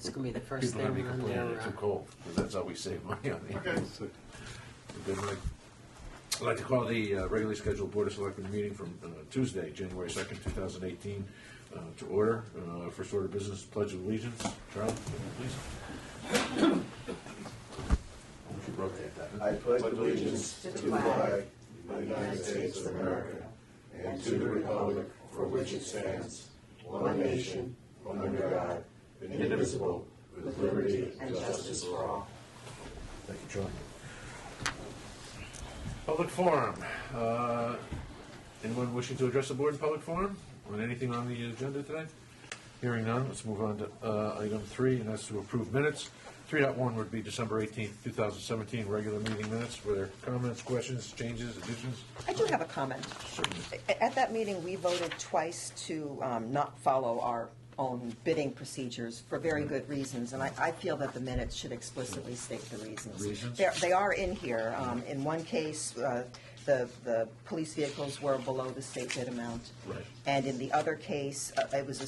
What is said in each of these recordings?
It's going to be the first People are thing going to be on complaining their... it's too cold, because that's how we save money on the Okay. Good night. I'd like to call the regularly scheduled Board of Selectmen meeting from Tuesday, January 2nd, 2018, to order. First order of business, Pledge of Allegiance. Charlie, please. You rotate that. I pledge allegiance to the flag of the United States of America and to the republic for which it stands, one nation, under God, indivisible, with liberty and justice for all. Thank you, Charlie. Public forum. Anyone wishing to address the board in public forum on anything on the agenda today? Hearing none, let's move on to item 3, and that's to approve minutes. 3.1 would be December 18th, 2017, regular meeting minutes. Were there comments, questions, changes, additions? I do have a comment. Certainly. At that meeting, we voted twice to not follow our own bidding procedures for very good reasons, and I feel that the minutes should explicitly state the reasons. They are in here. In one case, the police vehicles were below the state bid amount. Right. And in the other case, it was a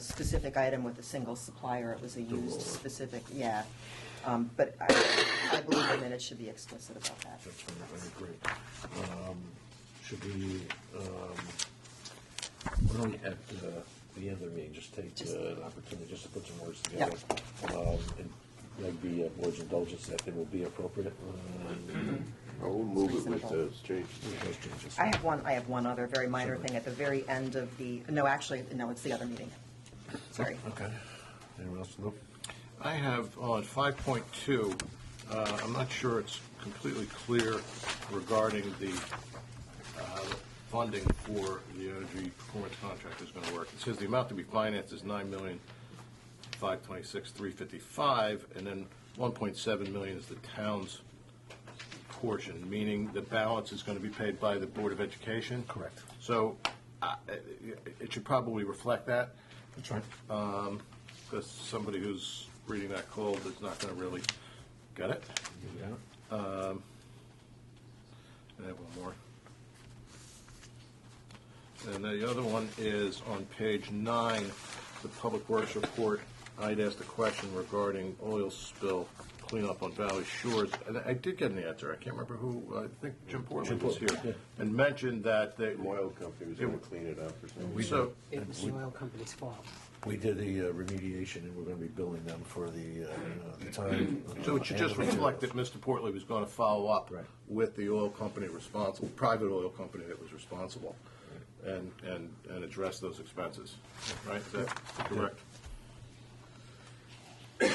specific item with a single supplier. It was a used specific, yeah. But I believe the minutes should be explicit about that. That's fine, I agree. Should we, why don't we, at the end of the meeting, just take an opportunity just to put some words together? And maybe board's indulgence that they will be appropriate. I will move it with those changes. I have one other very minor thing at the very end of the, it's the other meeting. Sorry. Okay. Anyone else? No? I have on 5.2, I'm not sure it's completely clear regarding the funding for the energy performance contract is going to work. It says the amount to be financed is $9,526,355, and then $1.7 million is the town's portion, meaning the balance is going to be paid by the Board of Education. Correct. So it should probably reflect that. That's right. Because somebody who's reading that cold is not going to really get it. You got it? And I have one more. And the other one is on page 9, the Public Works report. I'd asked a question regarding oil spill cleanup on Valley Shores, and I did get an answer. I can't remember who. I think Jim Portland was here, yeah. and mentioned that The oil company was going to clean it up or something. So It was the oil company's fault. We did the remediation, and we're going to be billing them for the time. So it should just reflect that Mr. Portley was going to follow up Right. with the oil company responsible, private oil company that was responsible, and address those expenses. Right? Is that correct? Good.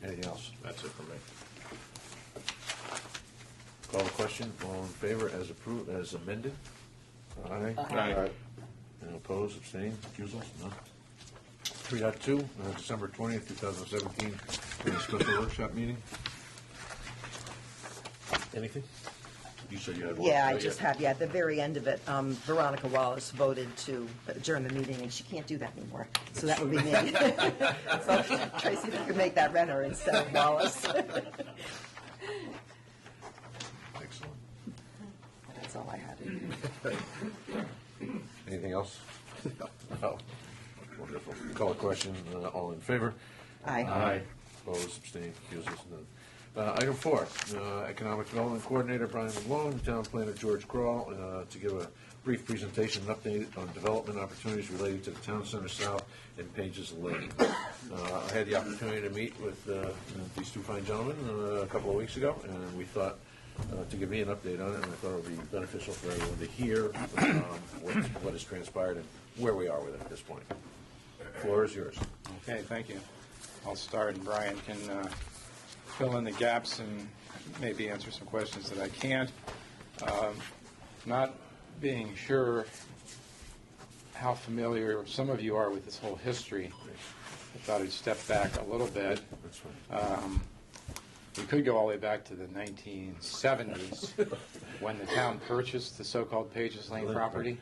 Anything else? That's it for me. Call the question. All in favor as approved, as amended? Aye. Aye. And opposed, abstained, recusals? None. 3.2, December 20th, 2017, special workshop meeting. Anything? You said you had one. Yeah, I just have, at the very end of it, Veronica Wallace voted to adjourn the meeting, and she can't do that anymore. So that would be me. So Tracy, if you could make that Renner instead of Wallace. Excellent. That's all I had. Anything else? No. Wonderful. Call the question. All in favor? Aye. Opposed, abstained, recusals, none. Item 4, Economic Development Coordinator Brian Malone, Town Planner George Crawl, to give a brief presentation and update on development opportunities related to the Town Center South and Pages Lane. I had the opportunity to meet with these two fine gentlemen a couple of weeks ago, and we thought to give me an update on it, and I thought it would be beneficial for everyone to hear what has transpired and where we are with it at this point. The floor is yours. Okay, thank you. I'll start, and Brian can fill in the gaps and maybe answer some questions that I can't. Not being sure how familiar some of you are with this whole history, I thought I'd step back a little bit. That's fine. We could go all the way back to the 1970s when the town purchased the so-called Pages Lane property.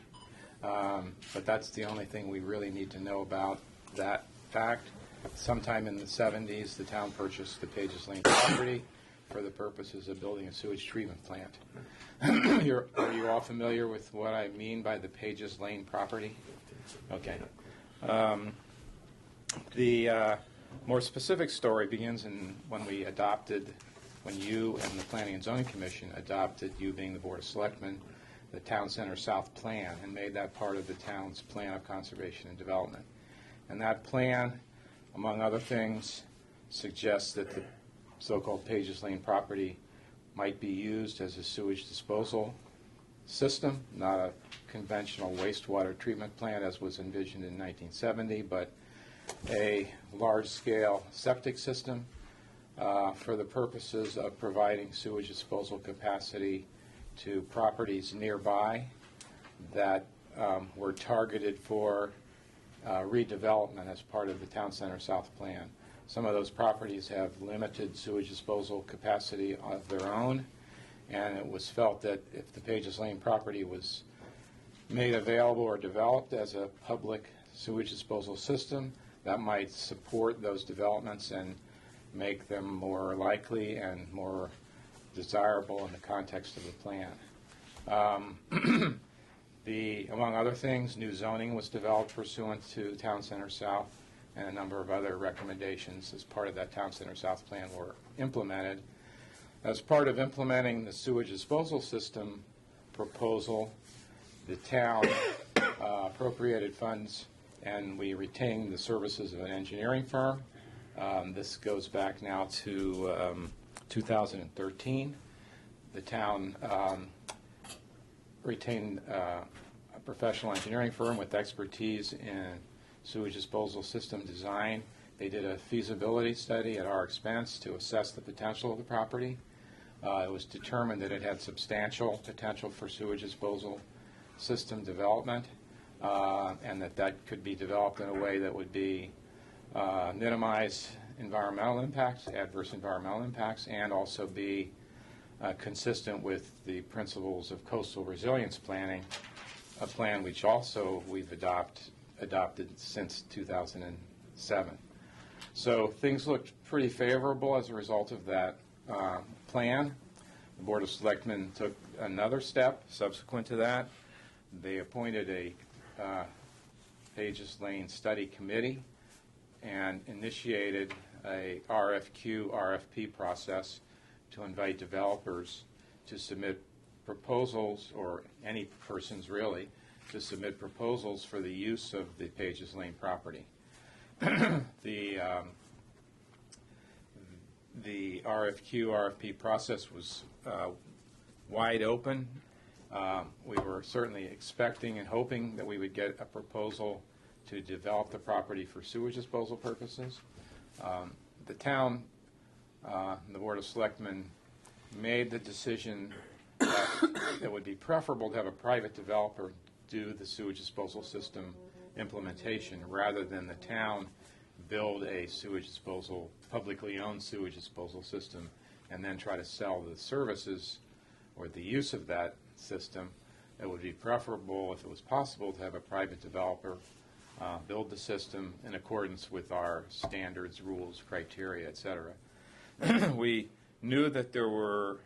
But that's the only thing we really need to know about that fact. Sometime in the 70s, the town purchased the Pages Lane property for the purposes of building a sewage treatment plant. Are you all familiar with what I mean by the Pages Lane property? Okay. The more specific story begins when you and the Planning and Zoning Commission adopted, you being the Board of Selectmen, the Town Center South Plan and made that part of the town's plan of conservation and development. And that plan, among other things, suggests that the so-called Pages Lane property might be used as a sewage disposal system, not a conventional wastewater treatment plant as was envisioned in 1970, but a large-scale septic system for the purposes of providing sewage disposal capacity to properties nearby that were targeted for redevelopment as part of the Town Center South Plan. Some of those properties have limited sewage disposal capacity of their own, and it was felt that if the Pages Lane property was made available or developed as a public sewage disposal system, that might support those developments and make them more likely and more desirable in the context of the plan. Among other things, new zoning was developed pursuant to Town Center South, and a number of other recommendations as part of that Town Center South plan were implemented. As part of implementing the sewage disposal system proposal, the town appropriated funds, and we retained the services of an engineering firm. This goes back now to 2013. The town retained a professional engineering firm with expertise in sewage disposal system design. They did a feasibility study at our expense to assess the potential of the property. It was determined that it had substantial potential for sewage disposal system development, and that could be developed in a way that would be minimize environmental impacts, adverse environmental impacts, and also be consistent with the principles of coastal resilience planning, a plan which also we've adopted since 2007. So things looked pretty favorable as a result of that plan. The Board of Selectmen took another step subsequent to that. They appointed a Pages Lane Study Committee and initiated a RFP process to invite developers to submit proposals, or any persons really, to submit proposals for the use of the Pages Lane property. The RFP process was wide open. We were certainly expecting and hoping that we would get a proposal to develop the property for sewage disposal purposes. The town, the Board of Selectmen, made the decision that it would be preferable to have a private developer do the sewage disposal system implementation rather than the town build a sewage disposal, publicly owned sewage disposal system, and then try to sell the services or the use of that system. It would be preferable, if it was possible, to have a private developer build the system in accordance with our standards, rules, criteria, etc. We knew that there were,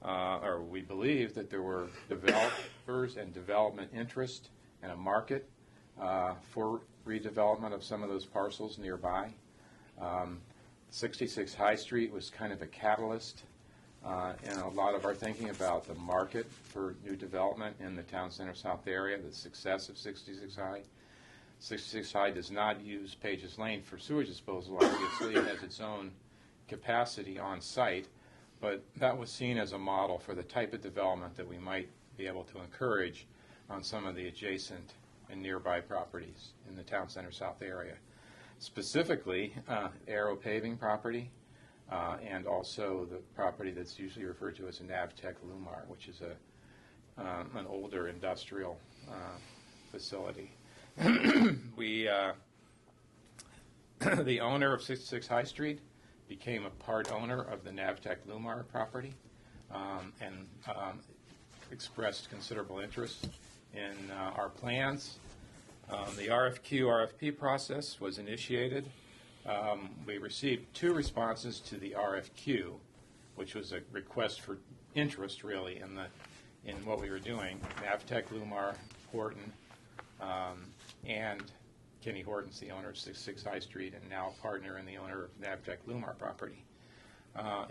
or we believed that there were developers and development interest and a market for redevelopment of some of those parcels nearby. 66 High Street was kind of a catalyst in a lot of our thinking about the market for new development in the Town Center South area, the success of 66 High. 66 High does not use Pages Lane for sewage disposal. Obviously, it has its own capacity on site, but that was seen as a model for the type of development that we might be able to encourage on some of the adjacent and nearby properties in the Town Center South area. Specifically, Aero Paving property, and also the property that's usually referred to as a Navtech Lumar, which is an older industrial facility. The owner of 66 High Street became a part owner of the Navtech Lumar property and expressed considerable interest in our plans. The RFP process was initiated. We received 2 responses to the RFQ, which was a request for interest, really, in what we were doing. Navtech Lumar, Horton, and Kenny Horton's the owner of 66 High Street and now a partner and the owner of Navtech Lumar property.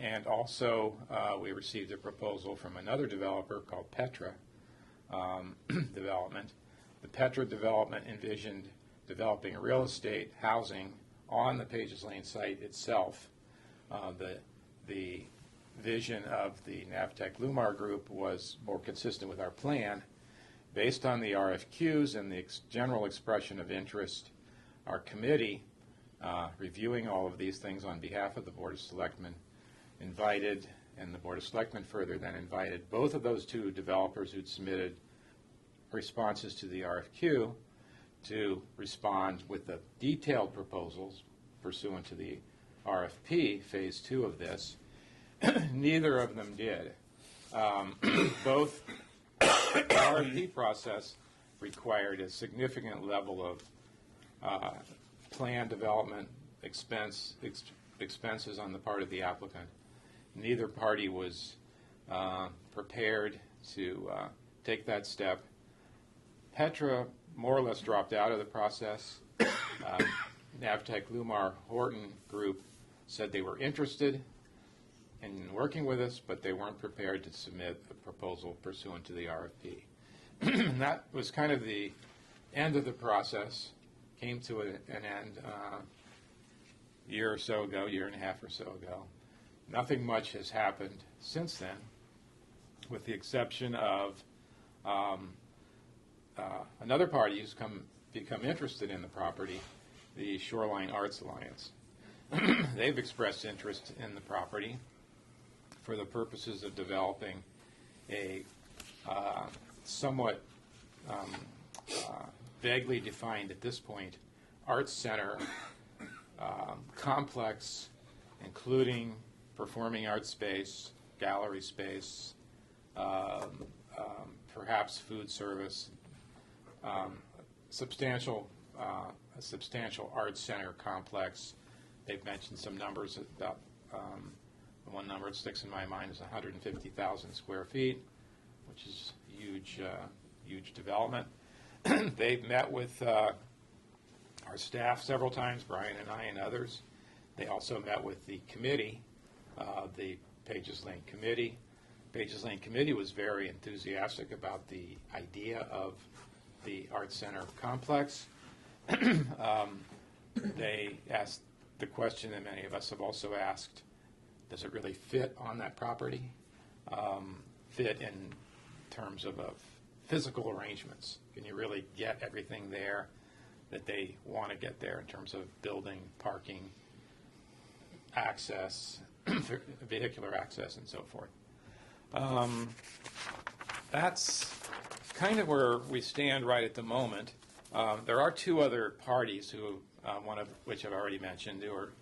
And also, we received a proposal from another developer called Petra Development. The Petra Development envisioned developing real estate housing on the Pages Lane site itself. The vision of the Navtech Lumar group was more consistent with our plan. Based on the RFQs and the general expression of interest, our committee, reviewing all of these things on behalf of the Board of Selectmen, invited, and the Board of Selectmen further then invited both of those two developers who'd submitted responses to the RFQ to respond with the detailed proposals pursuant to the RFP, phase 2 of this. Neither of them did. Both RFP process required a significant level of plan development expenses on the part of the applicant. Neither party was prepared to take that step. Petra more or less dropped out of the process. Navtech Lumar Horton group said they were interested in working with us, but they weren't prepared to submit a proposal pursuant to the RFP. And that was kind of the end of the process. Came to an end year or so ago, year and a half or so ago. Nothing much has happened since then, with the exception of another party who's become interested in the property, the Shoreline Arts Alliance. They've expressed interest in the property for the purposes of developing a somewhat vaguely defined at this point arts center complex, including performing arts space, gallery space, perhaps food service, a substantial arts center complex. They've mentioned some numbers about the one number that sticks in my mind is 150,000 square feet, which is huge development. They've met with our staff several times, Brian and I and others. They also met with the committee, the Pages Lane Committee. Pages Lane Committee was very enthusiastic about the idea of the Arts Center complex. They asked the question that many of us have also asked, does it really fit on that property? Fit in terms of physical arrangements. Can you really get everything there that they want to get there in terms of building, parking, access, vehicular access, and so forth? That's kind of where we stand right at the moment. There are two other parties who, one of which I've already mentioned, who are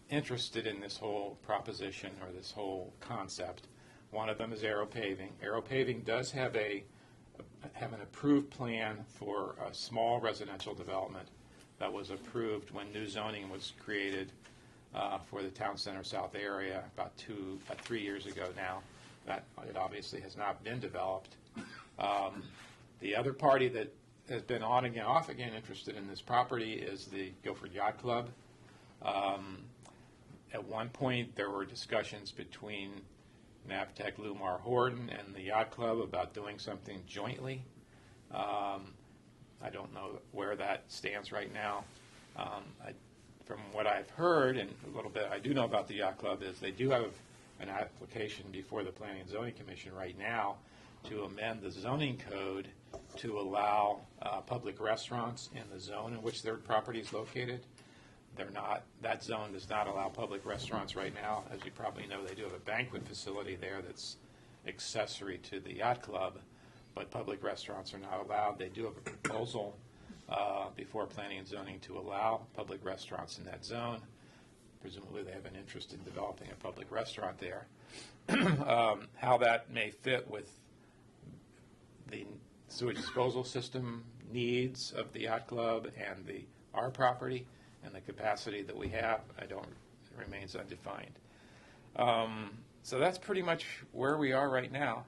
interested in this whole proposition or this whole concept. One of them is Aero Paving. Aero Paving does have an approved plan for a small residential development that was approved when new zoning was created for the Town Center South area about 3 years ago now. That it obviously has not been developed. The other party that has been on again, off again interested in this property is the Guilford Yacht Club. At one point, there were discussions between Navtech Lumar Horton and the Yacht Club about doing something jointly. I don't know where that stands right now. From what I've heard, and a little bit I do know about the Yacht Club, is they do have an application before the Planning and Zoning Commission right now to amend the zoning code to allow public restaurants in the zone in which their property is located. That zone does not allow public restaurants right now. As you probably know, they do have a banquet facility there that's accessory to the yacht club, but public restaurants are not allowed. They do have a proposal before Planning and Zoning to allow public restaurants in that zone. Presumably they have an interest in developing a public restaurant there. How that may fit with the sewage disposal system needs of the yacht club and our property and the capacity that we have, it remains undefined. So that's pretty much where we are right now.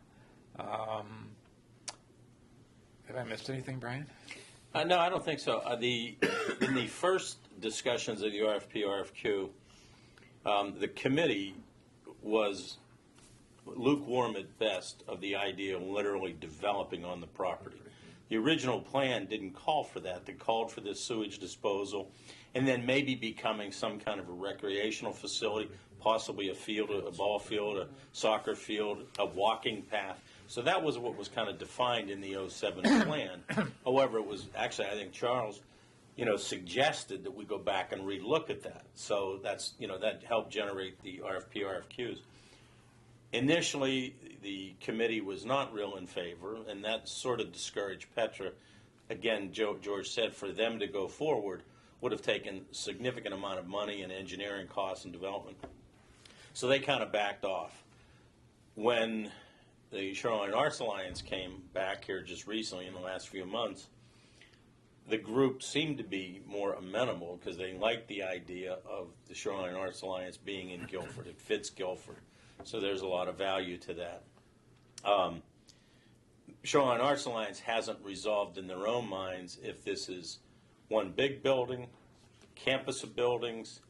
Have I missed anything, Brian? No, I don't think so. In the first discussions of the RFP, RFQ, the committee was lukewarm at best of the idea of literally developing on the property. The original plan didn't call for that. They called for this sewage disposal and then maybe becoming some kind of a recreational facility, possibly a field, a ball field, a soccer field, a walking path. So that was what was kind of defined in the '07 plan. However, it was actually, I think Charles, suggested that we go back and relook at that. So that's, that helped generate the RFP, RFQs. Initially, the committee was not real in favor, and that sort of discouraged Petra. Again, George said for them to go forward would have taken a significant amount of money and engineering costs and development. So they kind of backed off. When the Shoreline Arts Alliance came back here just recently in the last few months, the group seemed to be more amenable because they liked the idea of the Shoreline Arts Alliance being in Guilford. It fits Guilford. So there's a lot of value to that. Shoreline Arts Alliance hasn't resolved in their own minds if this is one big building, campus of buildings.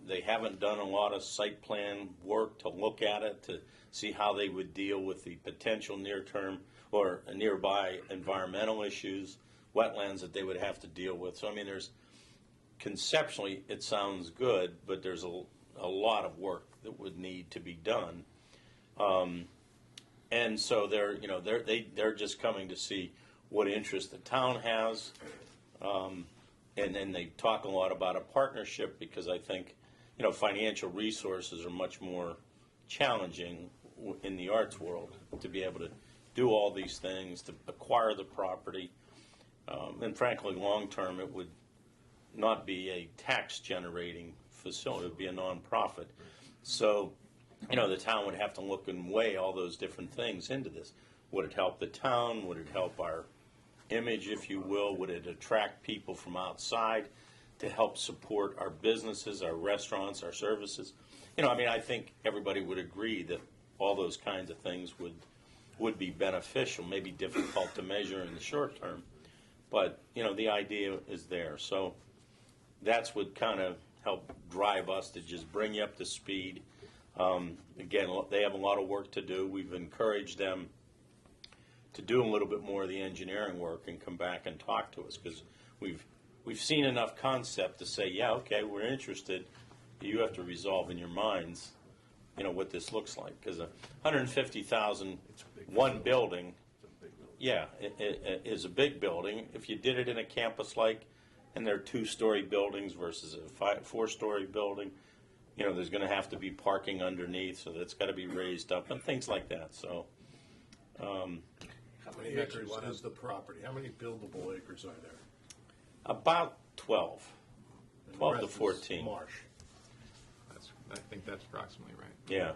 They haven't done a lot of site plan work to look at it, to see how they would deal with the potential near-term or nearby environmental issues, wetlands that they would have to deal with. So, I mean, conceptually, it sounds good, but there's a lot of work that would need to be done. And so they're just coming to see what interest the town has. And then they talk a lot about a partnership because I think, financial resources are much more challenging in the arts world to be able to do all these things, to acquire the property. And frankly, long term, it would not be a tax generating facility. It would be a nonprofit. So, the town would have to look and weigh all those different things into this. Would it help the town? Would it help our image, if you will? Would it attract people from outside to help support our businesses, our restaurants, our services? I think everybody would agree that all those kinds of things would be beneficial, maybe difficult to measure in the short term. But, the idea is there. So that's what kind of helped drive us to just bring you up to speed. Again, they have a lot of work to do. We've encouraged them to do a little bit more of the engineering work and come back and talk to us because we've seen enough concept to say, yeah, okay, we're interested. You have to resolve in your minds, what this looks like because 150,000 one building, yeah, it is a big building. If you did it in a campus and they're 2-story buildings versus a 4-story building, there's going to have to be parking underneath, so that's got to be raised up and things like that. So, how many acres is the property? How many buildable acres are there? About 12, And 12 the to rest is 14. Marsh. I think that's approximately right. Yeah.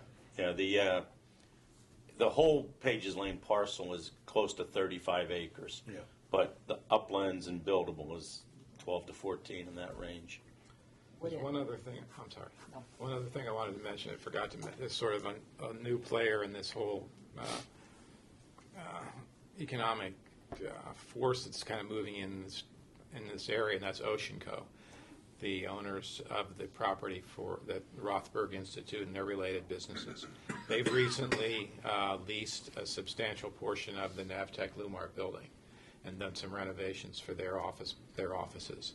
The whole Pages Lane parcel is close to 35 acres. Yeah. But the uplands and buildable is 12 to 14 in that range. There's one other thing, I'm sorry. One other thing I wanted to mention, I forgot to mention, is sort of a new player in this whole economic force that's kind of moving in this area, and that's OceanCo, the owners of the property for the Rothberg Institute and their related businesses. They've recently leased a substantial portion of the Navtech Lumar building and done some renovations for their offices.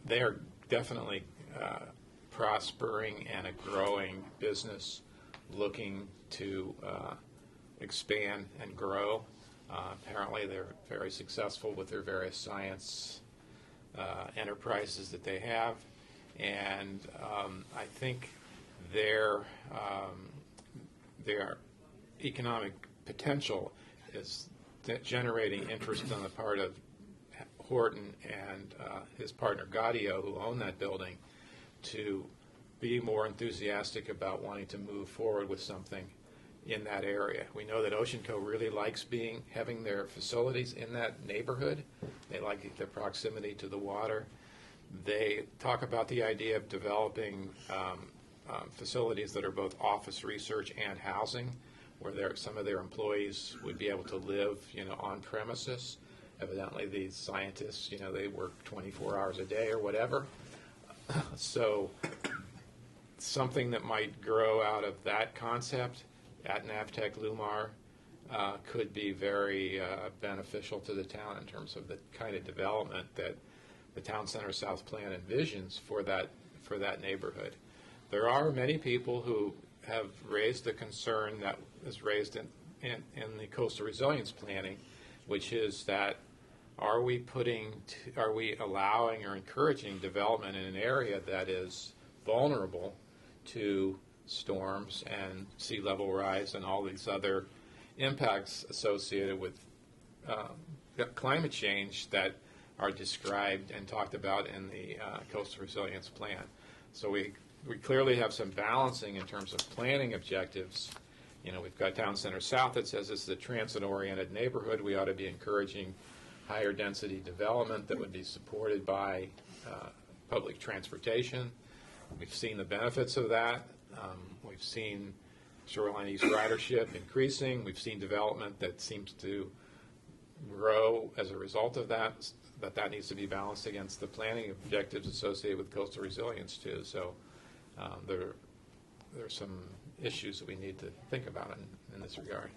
They are definitely prospering and a growing business looking to expand and grow. Apparently they're very successful with their various science enterprises that they have, and I think their economic potential is generating interest on the part of Horton and his partner Gaudio, who own that building, to be more enthusiastic about wanting to move forward with something in that area. We know that OceanCo really likes having their facilities in that neighborhood. They like the proximity to the water. They talk about the idea of developing facilities that are both office research and housing, where some of their employees would be able to live, on premises, evidently these scientists, they work 24 hours a day or whatever. So something that might grow out of that concept at Navtech Lumar could be very beneficial to the town in terms of the kind of development that the Town Center South Plan envisions for that neighborhood. There are many people who have raised the concern that is raised in the coastal resilience planning, which is that are we allowing or encouraging development in an area that is vulnerable to storms and sea level rise and all these other impacts associated with climate change that are described and talked about in the coastal resilience plan. So we clearly have some balancing in terms of planning objectives. We've got Town Center South that says this is a transit-oriented neighborhood. We ought to be encouraging higher density development that would be supported by public transportation. We've seen the benefits of that. We've seen shoreline east ridership increasing. We've seen development that seems to grow as a result of that needs to be balanced against the planning objectives associated with coastal resilience too. So there are some issues that we need to think about in this regard.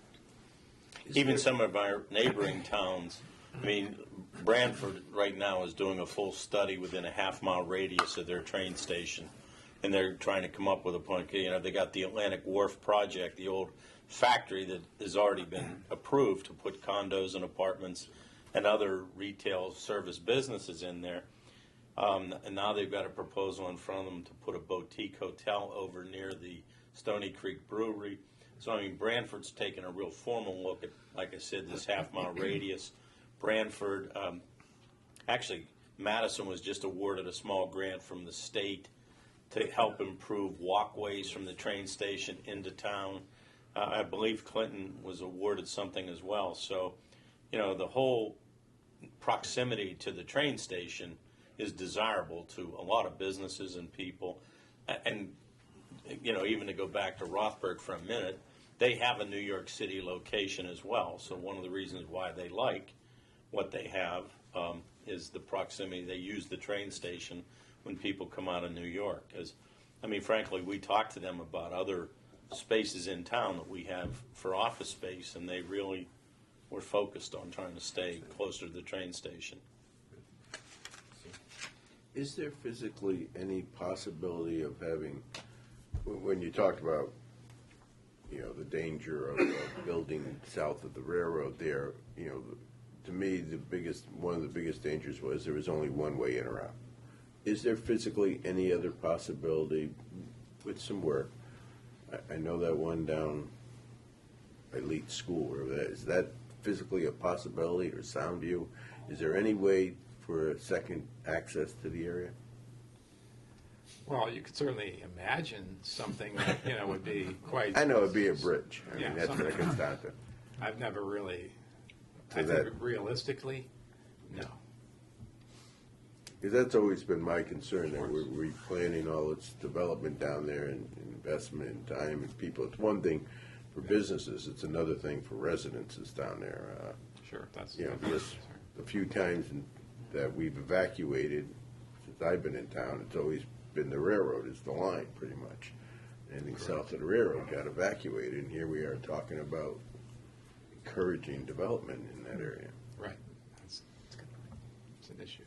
Even some of our neighboring towns, Brantford right now is doing a full study within a half-mile radius of their train station, and they're trying to come up with a point. They got the Atlantic Wharf project, the old factory that has already been approved to put condos and apartments and other retail service businesses in there. And now they've got a proposal in front of them to put a boutique hotel over near the Stony Creek Brewery. So, Brantford's taken a real formal look at, like I said, this half-mile radius. Brantford, actually, Madison was just awarded a small grant from the state to help improve walkways from the train station into town. I believe Clinton was awarded something as well. So, the whole proximity to the train station is desirable to a lot of businesses and people. And, even to go back to Rothberg for a minute, they have a New York City location as well. So one of the reasons why they like what they have is the proximity. They use the train station when people come out of New York. Frankly, we talk to them about other spaces in town that we have for office space, and they really were focused on trying to stay closer to the train station. Is there physically any possibility of having, when you talked about, the danger of building south of the railroad there, to me, one of the biggest dangers was there was only one way in or out. Is there physically any other possibility with some work? I know that one down Elite School, wherever that is that physically a possibility, or Soundview? Is there any way for a second access to the area? Well, you could certainly imagine something that would be quite. I know it'd be a bridge. That's what it comes down to. I've never really. So I think realistically, no. Because that's always been my concern, that we're planning all its development down there and investment and time and people. It's one thing for businesses, it's another thing for residences down there. Sure, that's just a few times that we've evacuated since I've been in town, it's always been the railroad is the line, pretty much. Anything south of the railroad got evacuated, and here we are talking about encouraging development in that area. Right. That's a good point. It's an issue.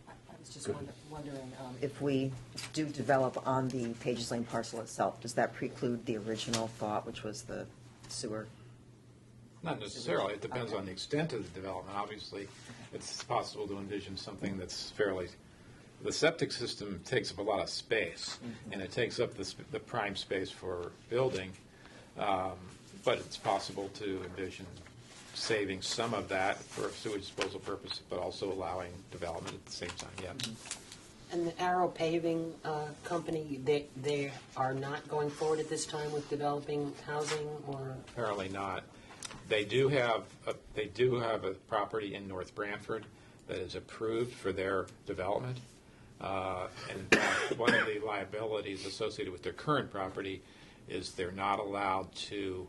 I was just wondering if we do develop on the Pages Lane parcel itself, does that preclude the original thought, which was the sewer? Not necessarily. It depends on the extent of the development. Obviously, it's possible to envision something that's fairly. The septic system takes up a lot of space, and it takes up the prime space for building. But it's possible to envision saving some of that for sewage disposal purposes, but also allowing development at the same time. Yeah. And the Arrow Paving Company, they are not going forward at this time with developing housing, or? Apparently not. They do have a property in North Brantford that is approved for their development. And one of the liabilities associated with their current property is they're not allowed to,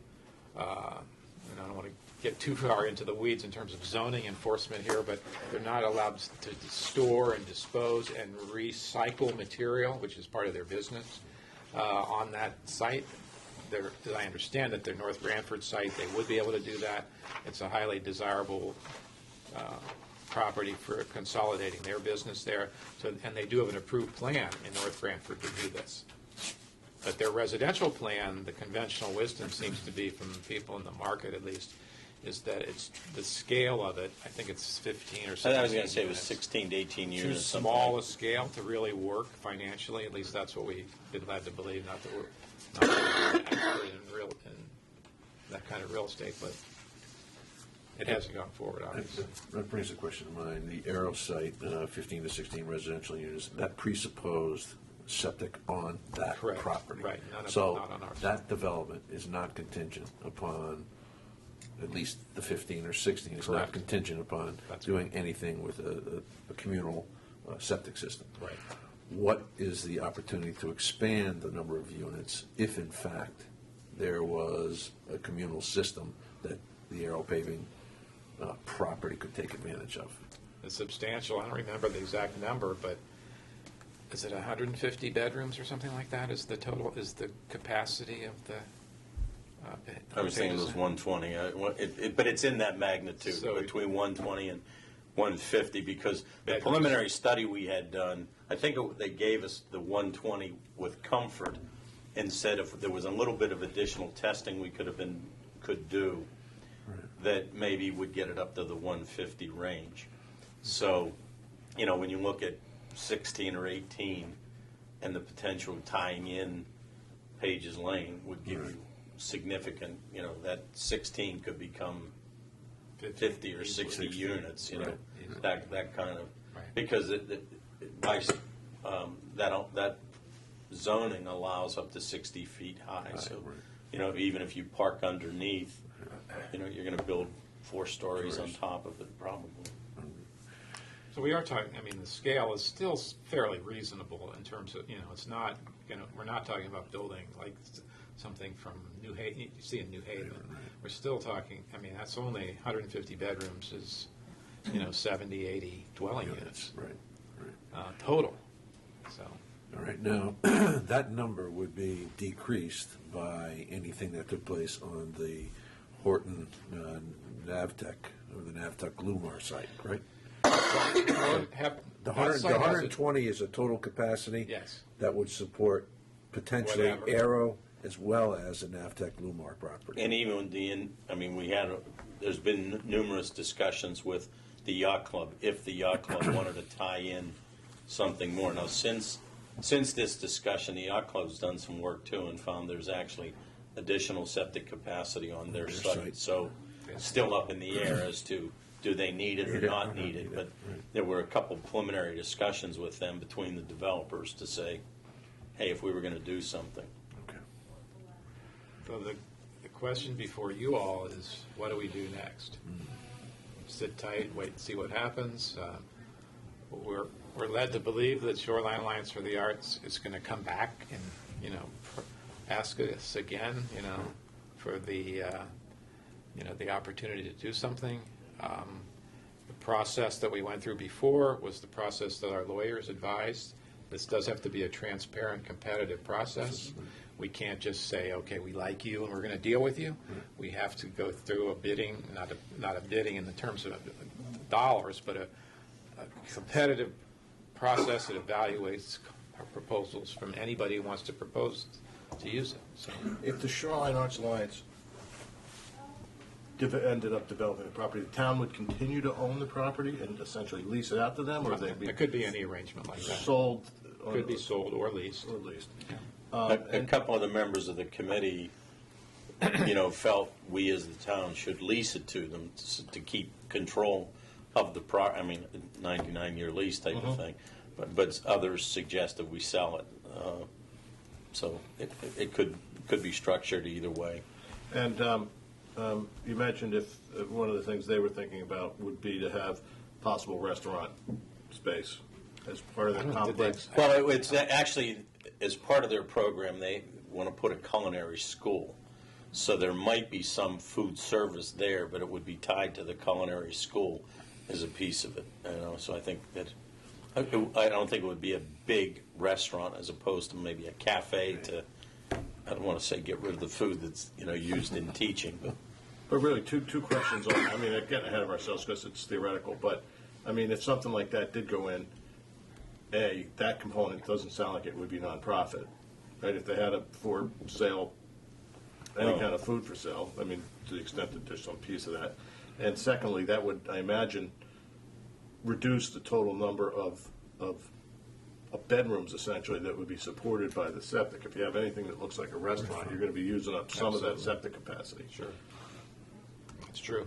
and I don't want to get too far into the weeds in terms of zoning enforcement here, but they're not allowed to store and dispose and recycle material, which is part of their business, on that site. As I understand it, their North Branford site, they would be able to do that. It's a highly desirable property for consolidating their business there. So, and they do have an approved plan in North Branford to do this. But their residential plan, the conventional wisdom seems to be from people in the market at least, is that it's the scale of it. I think it's 15 or 16 I was going to say it was units. 16 to 18 Too units. small a scale to really work financially. At least that's what we've been led to believe. Not that we're not an expert in that kind of real estate, but it hasn't gone forward, obviously. That brings a question to mind. The Arrow site, 15 to 16 residential units, that presupposed septic on that Correct. property. Right. Not So on ours. that development is not contingent upon, at least the 15 or 16 is not Correct. contingent upon That's doing anything with a communal septic system. Right. What is the opportunity to expand the number of units if, in fact, there was a communal system that the Arrow paving property could take advantage of? It's substantial. I don't remember the exact number, but is it 150 bedrooms or something like that? Is the total? Is the capacity of the? I was thinking it was 120, but it's in that magnitude, So- between 120 and 150, because the Bedrooms. preliminary study we had done, I think they gave us the 120 with comfort, and said if there was a little bit of additional testing we could do, that maybe would get it up to the 150 range. So, when you look at 16 or 18, and the potential tying in Pages Lane would give you significant, that 16 could become 50 or 60 units, Right. that kind of, Right. because that zoning allows up to 60 feet high. So, right. even if you park underneath, you're going to build 4 stories on top of it, probably. So we are talking. I mean, the scale is still fairly reasonable in terms of it's not. We're not talking about building like something from New Haven. You see in New Haven, we're still talking. I mean, that's only 150 bedrooms. Is 70, 80 dwelling units Right. total. So. All right, now, that number would be decreased by anything that took place on the Horton Navtech, or the Navtech Lumar site, right? The 120 is a total capacity? Yes. That would support potentially Whatever. Arrow as well as a Navtech Lumar property. And even there's been numerous discussions with the yacht club, if the yacht club wanted to tie in something more. Now, since this discussion, the yacht club's done some work too and found there's actually additional septic capacity on their site. So, still up in the air as to do they need it or not need it. But there were a couple preliminary discussions with them between the developers to say, hey, if we were going to do something. Okay. So the question before you all is, what do we do next? Sit tight, wait and see what happens. We're led to believe that Shoreline Alliance for the Arts is going to come back and ask us again, for the the opportunity to do something. The process that we went through before was the process that our lawyers advised. This does have to be a transparent, competitive process. We can't just say, okay, we like you and we're going to deal with you. We have to go through a bidding, not a bidding in the terms of dollars, but a competitive process that evaluates proposals from anybody who wants to propose to use it. So, If the Shoreline Arts Alliance ended up developing the property, the town would continue to own the property and essentially lease it out to them, or they'd be it could be any arrangement like that. sold? Could be sold or leased. Or leased. A couple of the members of the committee, felt we as the town should lease it to them to keep control of the 99-year lease type of thing. But others suggested we sell it. So it could be structured either way. And you mentioned if one of the things they were thinking about would be to have possible restaurant space as part of their complex. Well, it's actually, as part of their program, they want to put a culinary school. So there might be some food service there, but it would be tied to the culinary school as a piece of it. So I think that I don't think it would be a big restaurant as opposed to maybe a cafe to. I don't want to say get rid of the food that's used in teaching, But really, two questions on, I mean, getting ahead of ourselves because it's theoretical, but, I mean, if something like that did go in, that component doesn't sound like it would be nonprofit, right? If they had for sale, any kind of food for sale, I mean, to the extent that there's some piece of that. And secondly, that would, I imagine, reduce the total number of bedrooms, essentially, that would be supported by the septic. If you have anything that looks like a restaurant, you're going to be using up some of that septic capacity. Sure. It's true.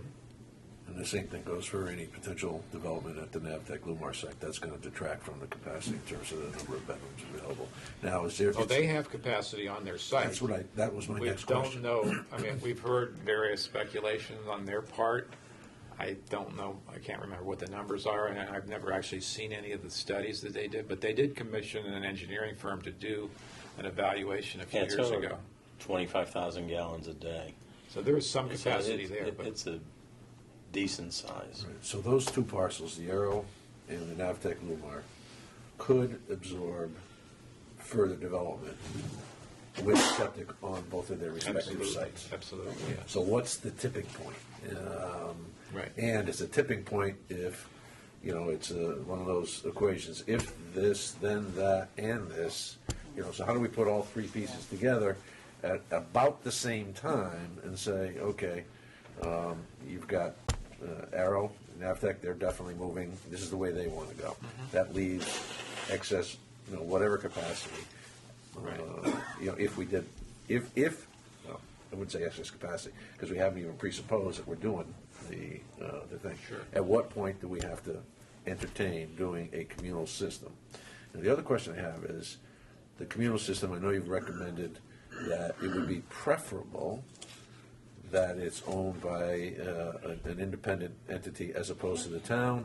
And the same thing goes for any potential development at the Navtech Lumar site. That's going to detract from the capacity in terms of the number of bedrooms available. Now, is there? Oh, they have capacity on their site. That was my next question. We don't know. I mean, we've heard various speculations on their part. I don't know. I can't remember what the numbers are, and I've never actually seen any of the studies that they did. But they did commission an engineering firm to do an evaluation a few years ago. 25,000 gallons a day. So there is some capacity there. But It's a decent size. Right. So those two parcels, the Arrow and the Navtech Lumar, could absorb further development with septic on both of their respective sites. Absolutely, yeah. So what's the tipping point? Right. And it's a tipping point if, it's one of those equations, if this, then that, and this, so how do we put all three pieces together at about the same time and say, okay, you've got Arrow, Navtech, they're definitely moving, this is the way they want to go. That leaves excess, whatever capacity. Right. If we did, well, I wouldn't say excess capacity, because we haven't even presupposed that we're doing the thing. Sure. At what point do we have to entertain doing a communal system? And the other question I have is, the communal system, I know you've recommended that it would be preferable that it's owned by an independent entity as opposed to the town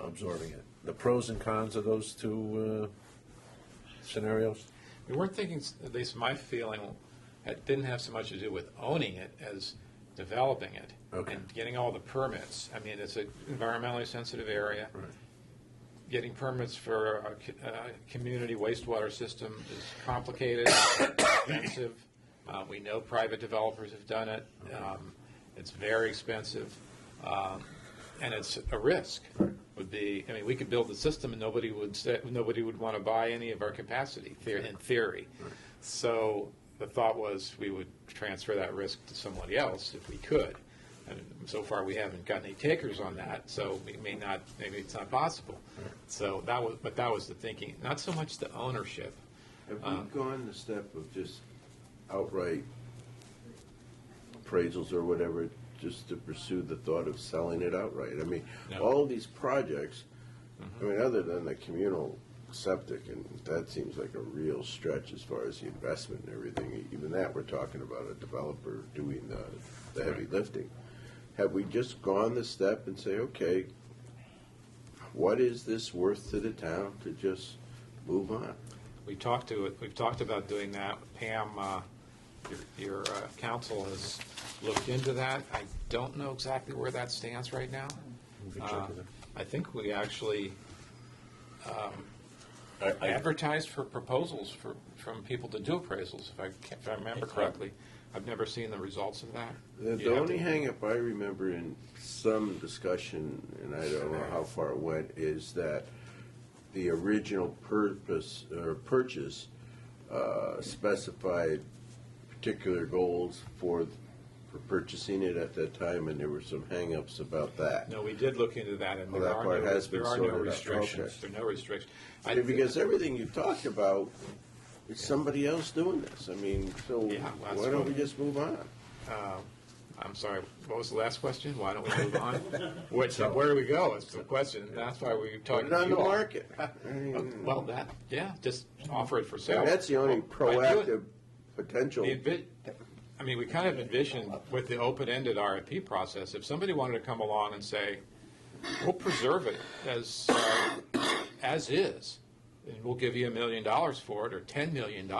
absorbing it. The pros and cons of those two scenarios? We weren't thinking, at least my feeling, it didn't have so much to do with owning it as developing it and getting all the permits. I mean, it's an environmentally sensitive area. Right. Getting permits for a community wastewater system is complicated, expensive. We know private developers have done it. It's very expensive, and it's a risk. Would be, I mean, we could build the system and nobody would want to buy any of our capacity in theory. So the thought was we would transfer that risk to somebody else if we could. And so far we haven't gotten any takers on that, so we may not. Maybe it's not possible. So that was the thinking. Not so much the ownership. Have we gone the step of just outright appraisals or whatever, just to pursue the thought of selling it outright? I mean, No. all these projects, I mean, other than the communal septic, and that seems like a real stretch as far as the investment and everything. Even that, we're talking about a developer doing the heavy lifting. Have we just gone the step and say, okay, what is this worth to the town to just move on? We've talked about doing that. Pam, your council has looked into that. I don't know exactly where that stands right now. I think we actually advertised for proposals from people to do appraisals, if I remember correctly. I've never seen the results of that. The only hang-up I remember in some discussion, and I don't know how far it went, is that the original purpose or purchase specified particular goals for purchasing it at that time, and there were some hang-ups about that. No, we did look into that, and Well, there that are part no, has been there are no sorted out. restrictions. Okay. There are no restrictions. Because everything you've talked about is somebody else doing this. I mean, so Yeah, well, that's why don't we what- just move on? I'm sorry, what was the last question? Why don't we move on? Where do we go? It's the question. That's why we Put talked it to on you the all. market. I mean, Well, just offer it for sale. that's the only Well, by doing- proactive potential. I mean, we kind of envisioned with the open-ended RFP process, if somebody wanted to come along and say, we'll preserve it as is, and we'll give you $1 million for it, or $10 million,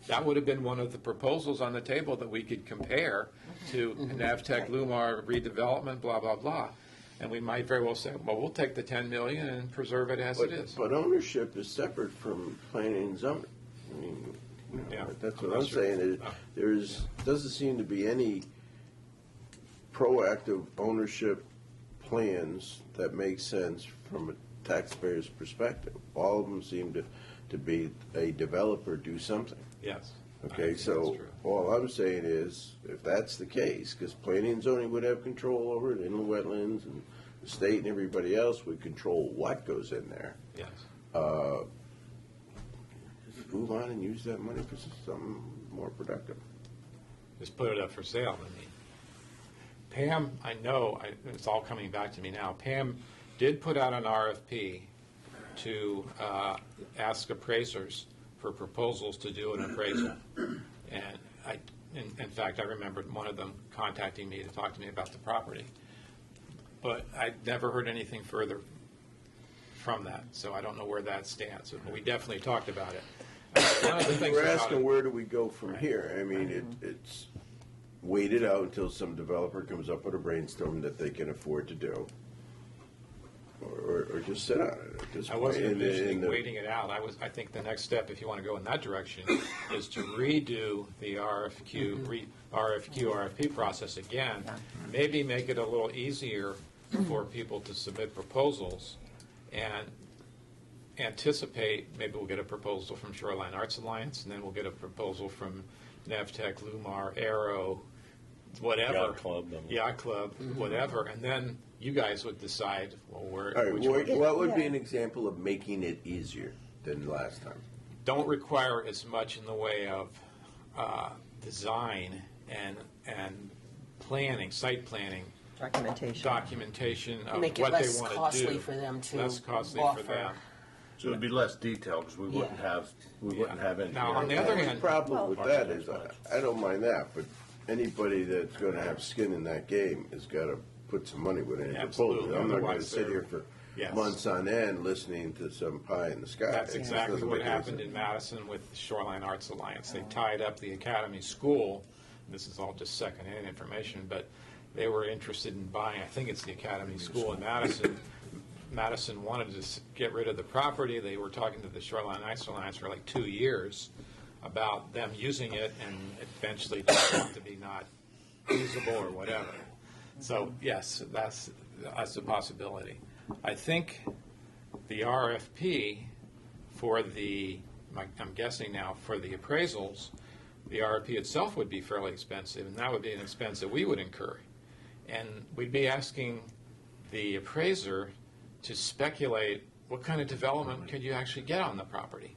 that would have been one of the proposals on the table that we could compare to Navtech Lumar redevelopment, blah, blah, blah. And we might very well say, well, we'll take the 10 million and preserve it as it is. But ownership is separate from planning and zoning. I mean, Yeah. that's what I'm I'm not sure. saying. Doesn't seem to be any proactive ownership plans that make sense from a taxpayer's perspective. All of them seem to be a developer do something. Yes. I Okay, think so that's true. all I'm saying is, if that's the case, because planning and zoning would have control over it, inland wetlands, and the state and everybody else would control what goes in there, Yes. just move on and use that money for something more productive. Just put it up for sale. I mean, Pam, I know, it's all coming back to me now. Pam did put out an RFP to ask appraisers for proposals to do an appraisal. And in fact, I remembered one of them contacting me to talk to me about the property. But I never heard anything further from that, so I don't know where that stands. We definitely talked about it. One of the things We're about asking, it- where do we go from here? I mean, it's waited out until some developer comes up with a brainstorm that they can afford to do. Or just sit on it at this I point. wasn't And envisioning the- waiting it out. I think the next step, if you want to go in that direction, is to redo the RFP process again. Maybe make it a little easier for people to submit proposals and anticipate, maybe we'll get a proposal from Shoreline Arts Alliance, and then we'll get a proposal from Navtech, Lumar, Aero, whatever. Yacht Club. Yacht Club, whatever, and then you guys would decide, well, All right, which one. what would be Yeah. an example of making it easier than last time? Don't require as much in the way of design and planning, site planning, documentation of Make it what they less want to do. costly for them to Less costly offer. for them. So it'd be less detailed, because we wouldn't have engineering. Now, on the other hand, The problem with that is, I don't mind that, but anybody that's gonna have skin in that game has gotta put some money with any Absolutely, proposal. I'm not gonna otherwise sit they're- here for Yes. months on end listening to some pie in the sky. that's It exactly doesn't what make any happened sense. in Madison with the Shoreline Arts Alliance. They tied up the Academy School. This is all just secondhand information, but they were interested in buying, I think it's the Academy School in Madison. Madison wanted to get rid of the property. They were talking to the Shoreline Arts Alliance for like 2 years about them using it, and eventually it turned out to be not feasible or whatever. So, yes, that's a possibility. I think the RFP for I'm guessing now, for the appraisals, the RFP itself would be fairly expensive, and that would be an expense that we would incur. And we'd be asking the appraiser to speculate what kind of development could you actually get on the property.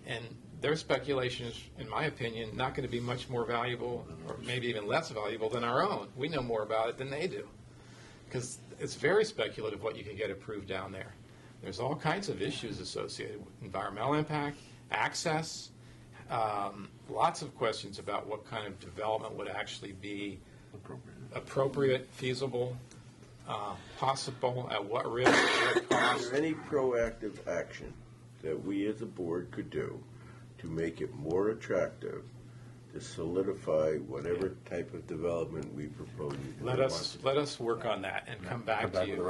And their speculation is, in my opinion, not going to be much more valuable, or maybe even less valuable than our own. We know more about it than they do, because it's very speculative what you can get approved down there. There's all kinds of issues associated with environmental impact, access, lots of questions about what kind of development would actually appropriate, feasible, possible, at what risk, at what Is cost. there any proactive action that we as a board could do to make it more attractive, to solidify whatever type of development we propose? Let us work on that and come back to you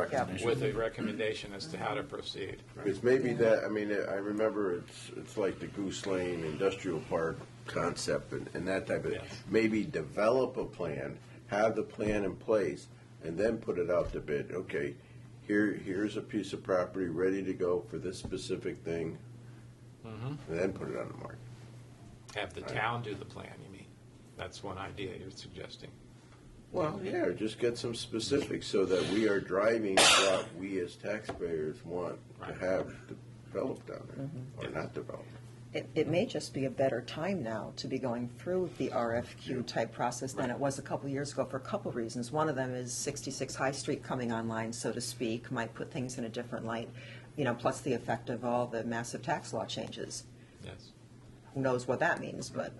with a recommendation as to how to proceed. Because maybe that, I mean, I remember it's like the Goose Lane Industrial Park concept and that type of thing. Yes. Maybe develop a plan, have the plan in place, and then put it out to bid. Okay, here's a piece of property ready to go for this specific thing, and then put it on the market. Have the town do the plan, you mean? That's one idea you're suggesting. Well, yeah, just get some specifics so that we are driving what we as taxpayers want to Right. have developed down there, or not developed. It may just be a better time now to be going through the RFQ type process than it was a couple years ago for a couple reasons. One of them is 66 High Street coming online, so to speak, might put things in a different light, plus the effect of all the massive tax law changes. Yes. Who knows what that means, but.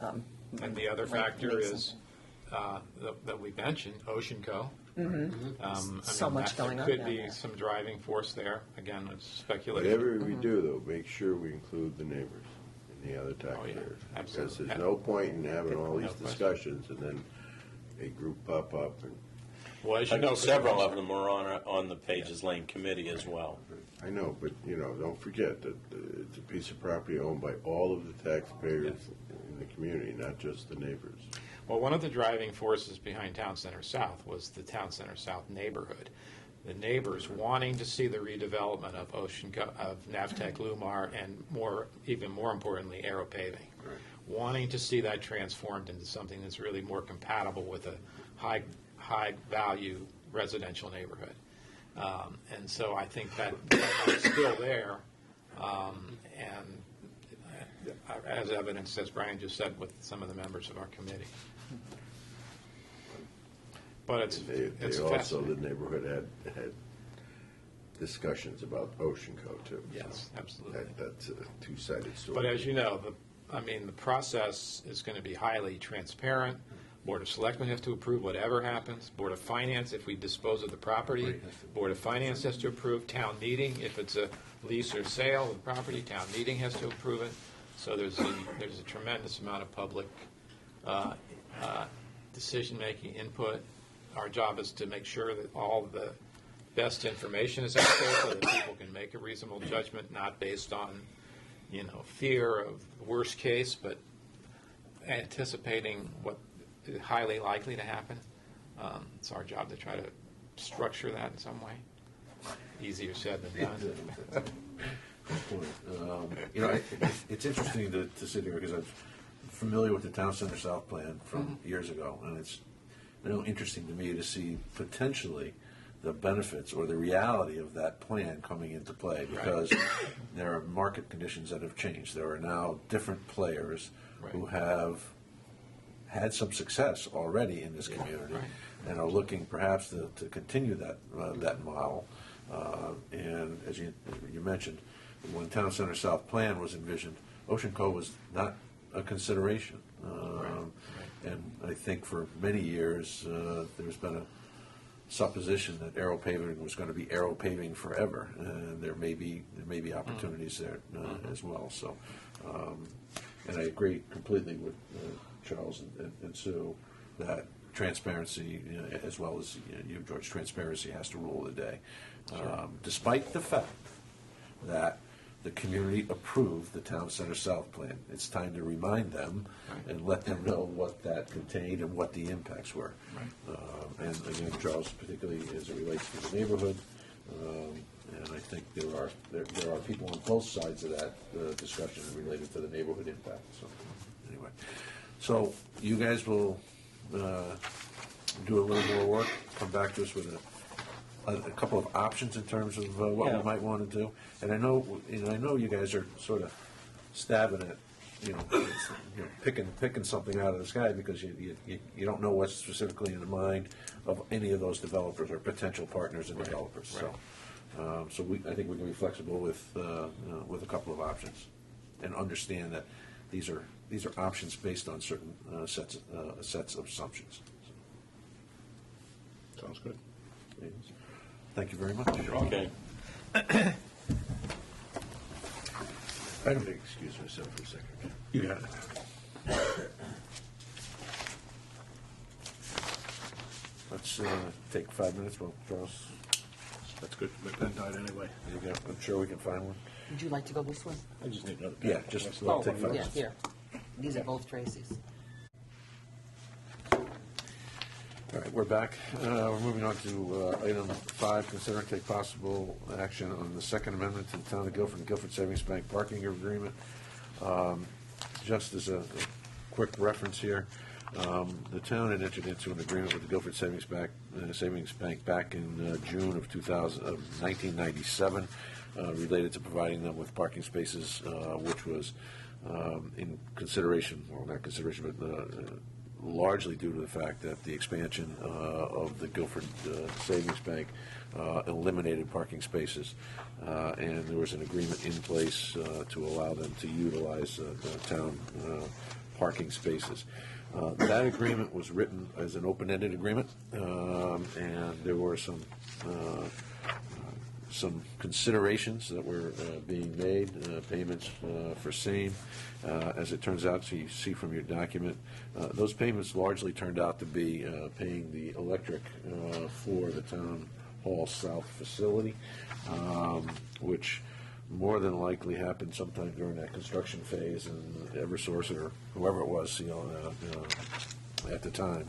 And the other might factor make is, that we mentioned, Ocean Co. So much going on Could down be there. some driving force there. Again, it's speculation. Whatever we do, though, make sure we include the neighbors the other taxpayers. Because absolutely. there's no point in having all No these question. discussions and then a group pop up and, Well, as I you know know, several of them are on the Pages Lane committee as well. I know, but, don't forget that it's a piece of property owned by all of the taxpayers in the community, not just the neighbors. Well, one of the driving forces behind Town Center South was the Town Center South neighborhood. The neighbors wanting to see the redevelopment of of Navtech Lumar and even more importantly, Aero Paving. Right. Wanting to see that transformed into something that's really more compatible with a high value residential neighborhood. And so I think that is still there, and as evidenced, as Brian just said, with some of the members of our committee. But it's They also, fascinating. the neighborhood had discussions about Ocean Code too. Yes, absolutely. That's a two-sided story. But as you know, the process is going to be highly transparent. Board of Selectmen have to approve whatever happens. Board of Finance, if we dispose of the property, Board of Finance has to approve. Town meeting, if it's a lease or sale of the property, town meeting has to approve it. So there's a tremendous amount of public decision-making input. Our job is to make sure that all the best information is out there so that people can make a reasonable judgment, not based on, fear of the worst case, but anticipating what is highly likely to happen. It's our job to try to structure that in some way. Easier said than done. It's interesting to sit here because I'm familiar with the Town Center South plan from years ago, and it's interesting to me to see potentially the benefits or the reality of that plan coming into play because there are market conditions that have changed. There are now different players who have had some success already in this community and are looking perhaps to continue that model. And as you mentioned, when Town Center South plan was envisioned, Ocean Cove was not a consideration. And I think for many years there's been a supposition that Aero Paving was going to be Aero Paving forever, and there may be opportunities there as well. So, and I agree completely with Charles and Sue that transparency, as well as you, George, transparency has to rule the day, despite the fact that the community approved the Town Center South plan. It's time to remind them and let them know what that contained and what the impacts were. And again, Charles, particularly as it relates to the neighborhood, and I think there are people on both sides of that discussion related to the neighborhood impact. So anyway, so you guys will do a little more work, come back to us with a couple of options in terms of what we might want to do. And I know you guys are sort of stabbing at, picking something out of the sky because you don't know what's specifically in the mind of any of those developers or potential partners and developers. So, I think we can be flexible with a couple of options and understand that these are options based on certain sets of assumptions. Sounds good. Thank you very much. Okay. I'm going to excuse myself for a second. You got it. Let's take 5 minutes. Well, Charles, That's good. My pen died anyway. I'm sure we can find one. Would you like to go this way? I just need another pen. Yeah, just Oh, take 5 yeah, minutes. here. These are both Tracy's. All right, we're back. We're moving on to item 5, consider and take possible action on the Second Amendment to the Town of Guilford and Guilford Savings Bank parking agreement. Just as a quick reference here, the town had entered into an agreement with the Guilford Savings Bank back in June of 1997 related to providing them with parking spaces, which was in consideration, well, not consideration, but largely due to the fact that the expansion of the Guilford Savings Bank eliminated parking spaces, and there was an agreement in place to allow them to utilize the town parking spaces. That agreement was written as an open-ended agreement, and there were some some considerations that were being made, payments for same. As it turns out, so you see from your document, those payments largely turned out to be paying the electric for the town hall south facility, which more than likely happened sometime during that construction phase, and Eversource or whoever it was, at the time,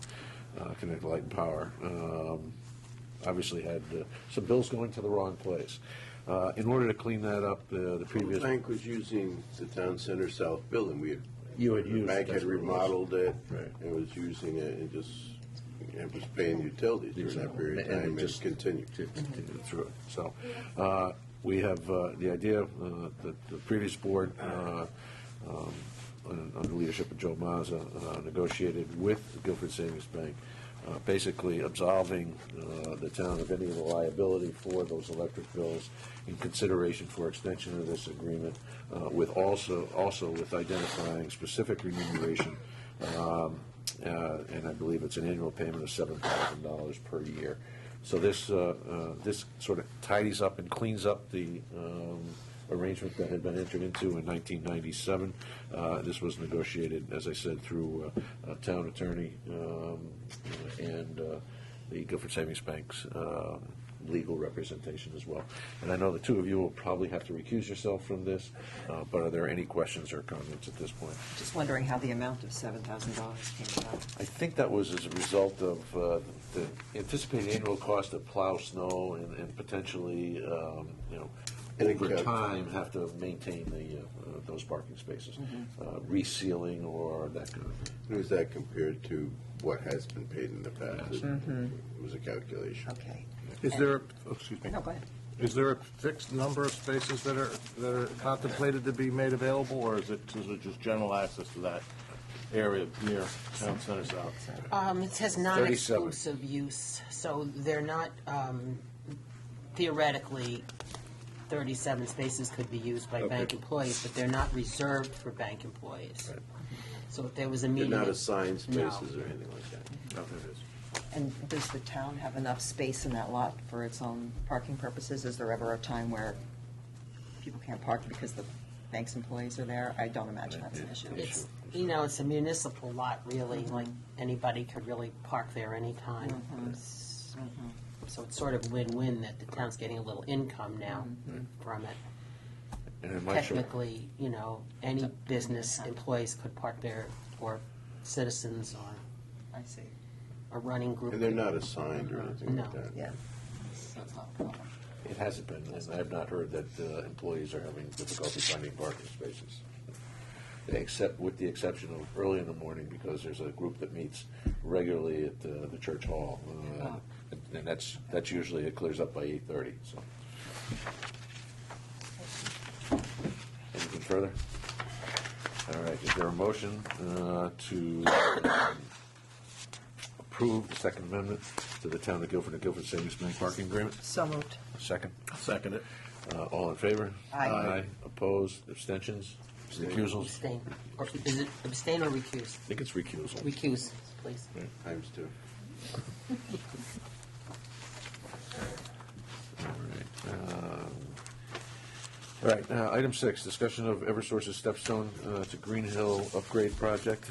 Connecticut Light and Power, obviously had some bills going to the wrong place. In order to clean that up, the previous The bank was using the town center south building. You had The used. bank had that's what it was. remodeled it, Right. and was using it, and it was paying utilities during that period of And it time, and just continued. Continue through it. So, we have the idea that the previous board, under the leadership of Joe Mazza, negotiated with the Guilford Savings Bank, basically absolving the town of any of the liability for those electric bills in consideration for extension of this agreement, with also with identifying specific remuneration, and I believe it's an annual payment of $7,000 per year. So this sort of tidies up and cleans up the arrangement that had been entered into in 1997. This was negotiated, as I said, through a town attorney and the Guilford Savings Bank's legal representation as well. And I know the two of you will probably have to recuse yourself from this, but are there any questions or comments at this point? Just wondering how the amount of $7,000 came about. I think that was as a result of the anticipated annual cost of plow snow and potentially, And over account- time have to maintain those parking spaces, resealing or that kind of thing. And was that compared to what has been paid in the past? It was a calculation. Okay. Is there, excuse me, No, go ahead. is there a fixed number of spaces that are contemplated to be made available, or is it just general access to that area near town center south? It says non-exclusive use, so they're not, theoretically, 37 spaces could be used by bank employees, but they're not reserved for bank employees. Right. So if there was a They're meeting. not assigned No. spaces or anything like that. Nothing is. And does the town have enough space in that lot for its own parking purposes? Is there ever a time where people can't park because the bank's employees are there? I don't imagine that's an issue. It's, it's a municipal lot, really, like anybody could really park there anytime. So it's sort of win-win that the town's getting a little income now from it. And in my short, Technically, any business employees could park there, or citizens, or I see. a running group. And they're not assigned or anything No. like that. Yeah. That's not a problem. it hasn't been, and I have not heard that employees are having difficulty finding parking spaces. Except with the exception of early in the morning, because there's a group that meets regularly at the church hall, and that's usually, it clears up by 8:30. So, anything further? All right. Is there a motion to approve the Second Amendment to the Town of Guilford and Guilford Savings Bank parking agreement? So moved. Second. Second it. All in favor? Aye. Opposed? Abstentions? Recusals? Abstain. Or is it abstain or recuse? I think it's recusal. Recuse, please. Times two. All right, item 6, discussion of Eversource's Stepstone to Green Hill upgrade project.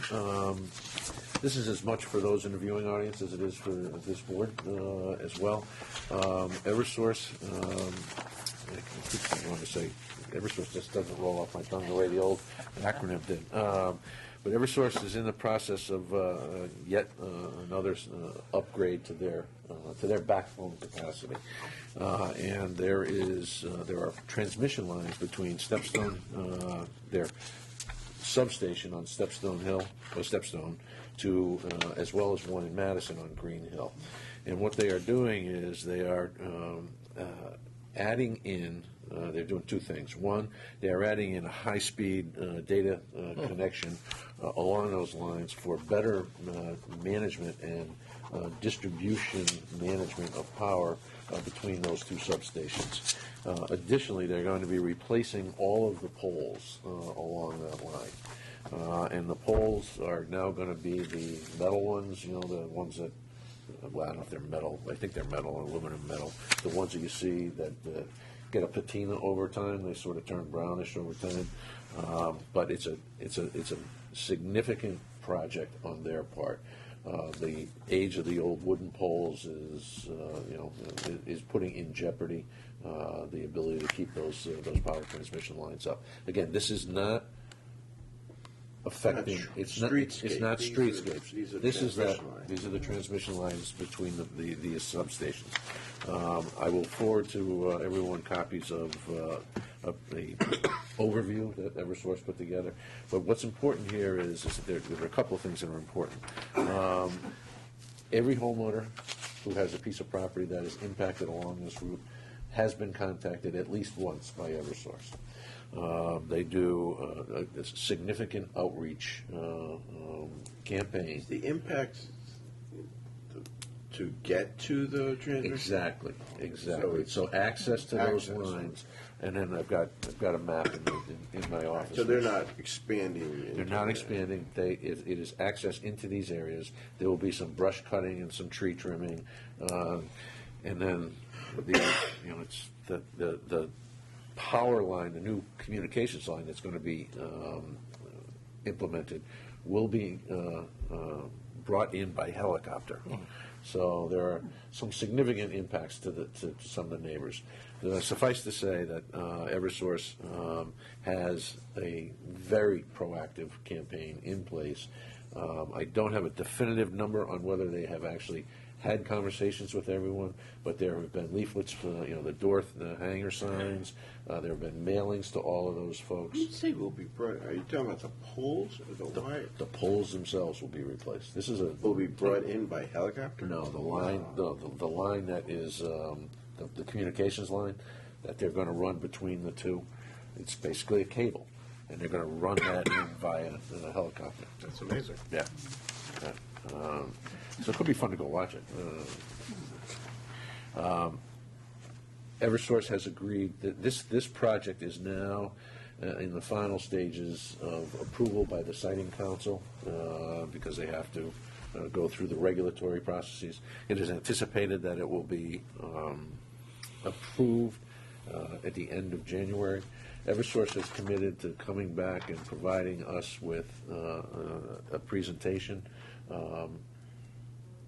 This is as much for those in the viewing audience as it is for this board as well. Eversource, I keep wanting to say, Eversource just doesn't roll off my tongue the way the old acronym did. But Eversource is in the process of yet another upgrade to their backbone capacity, and there are transmission lines between Stepstone, their substation on Stepstone Hill, or Stepstone, to as well as one in Madison on Green Hill. And what they are doing is they are adding in. They're doing two things. One, they are adding in a high-speed data connection along those lines for better management and distribution management of power between those two substations. Additionally, they're going to be replacing all of the poles along that line. And the poles are now going to be the metal ones, the ones that well, I don't know if they're metal, I think they're metal or aluminum metal. The ones that you see that get a patina over time, they sort of turn brownish over time. But it's a significant project on their part. The age of the old wooden poles is, is putting in jeopardy the ability to keep those power transmission lines up. Again, this is not affecting. It's not streetscapes. These are the transmission lines between the substations. I will forward to everyone copies of the overview that EverSource put together. But what's important here is that there are a couple of things that are important. Every homeowner who has a piece of property that is impacted along this route has been contacted at least once by EverSource. They do a significant outreach campaign. The impact to get to the transmission? Exactly. So access to those lines, and then I've got a map in my office. So they're not expanding? They're not expanding. It is access into these areas. There will be some brush cutting and some tree trimming, and then it's the power line, the new communications line that's going to be implemented, will be brought in by helicopter. So there are some significant impacts to some of the neighbors. Suffice to say that EverSource has a very proactive campaign in place. I don't have a definitive number on whether they have actually had conversations with everyone, but there have been leaflets, the hanger signs. There have been mailings to all of those folks. You say will be brought. Are you talking about the poles or the wire? The poles themselves will be replaced. This is will be brought in by helicopter. No, the line, the line that is the communications line that they're going to run between the two. It's basically a cable, and they're going to run that in via a helicopter. That's amazing. Yeah. So it could be fun to go watch it. EverSource has agreed that this project is now in the final stages of approval by the Siting Council because they have to go through the regulatory processes. It is anticipated that it will be approved at the end of January. EverSource is committed to coming back and providing us with a presentation.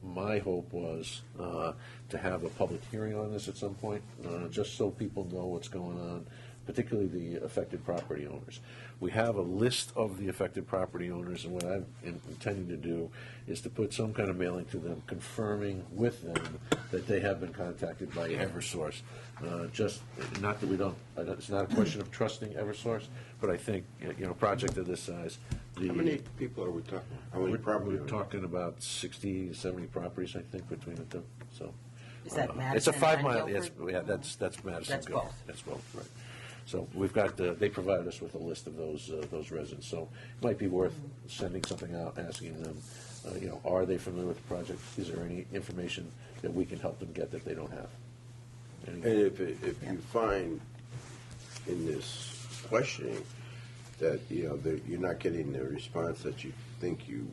My hope was to have a public hearing on this at some point, just so people know what's going on, particularly the affected property owners. We have a list of the affected property owners, and what I'm intending to do is to put some kind of mailing to them confirming with them that they have been contacted by EverSource. Just not that we don't, it's not a question of trusting EverSource, but I think, a project of this size. How many people are we talking? How many property We're owners? talking about 60, 70 properties, I think, between the two. So Is that Madison it's a 5 and mile. Guilford? That's Madison. That's Guilford. both. That's both, right. So we've got. They provided us with a list of those residents. So it might be worth sending something out, asking them, are they familiar with the project? Is there any information that we can help them get that they don't have? And if you find in this questioning that that you're not getting the response that you think you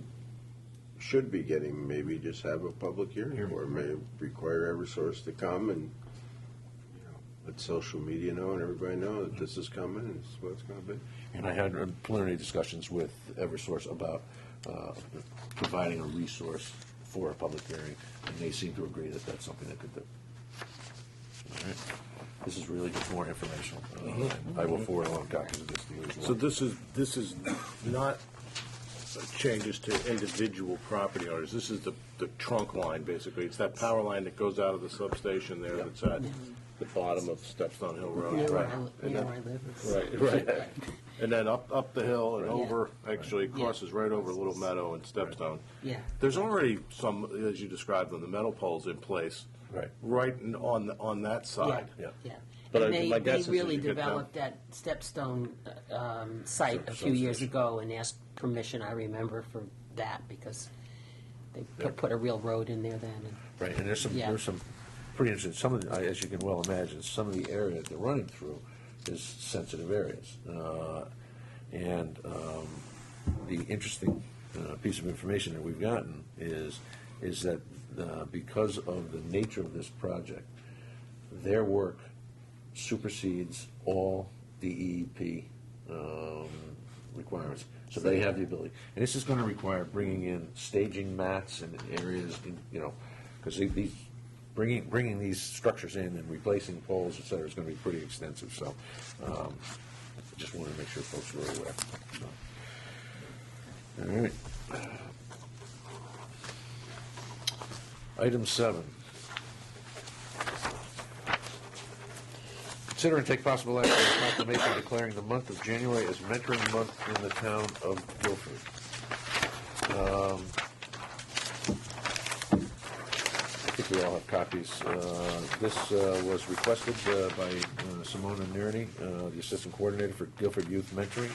should be getting, maybe just have a public hearing, or maybe require EverSource to come and let social media know and everybody know that this is coming and this is what it's going to be. And I had preliminary discussions with EverSource about providing a resource for a public hearing, and they seem to agree that that's something they could do. All right. This is really just more informational. I will forward along copies of this to you as well. So this is not changes to individual property owners. This is the trunk line, basically. It's that power line that goes out of the substation there that's at the bottom of Stepstone Hill Road. Near where Right. I live. It's- Right. And then up the hill and over, actually crosses right over Little Meadow and Stepstone. Yeah. There's already some, as you described them, the metal poles in place. Right. On that side. Yeah. But And my they guess is really if you get them- developed that Stepstone site a few years ago and asked permission, I remember, for that, because they put a real road in there then. And Right, and there's some pretty interesting. Some of the, as you can well imagine, some of the area they're running through is sensitive areas, and the interesting piece of information that we've gotten is is that because of the nature of this project, their work supersedes all DEP requirements. So they have the ability. And this is going to require bringing in staging mats and areas, because these bringing these structures in and replacing poles, et cetera, is going to be pretty extensive. So I just wanted to make sure folks were aware. So. All right. Item 7. Consider and take possible action on a proclamation declaring the month of January as Mentoring Month in the town of Guilford. I think we all have copies. This was requested by Simona Nerney, the Assistant Coordinator for Guilford Youth Mentoring.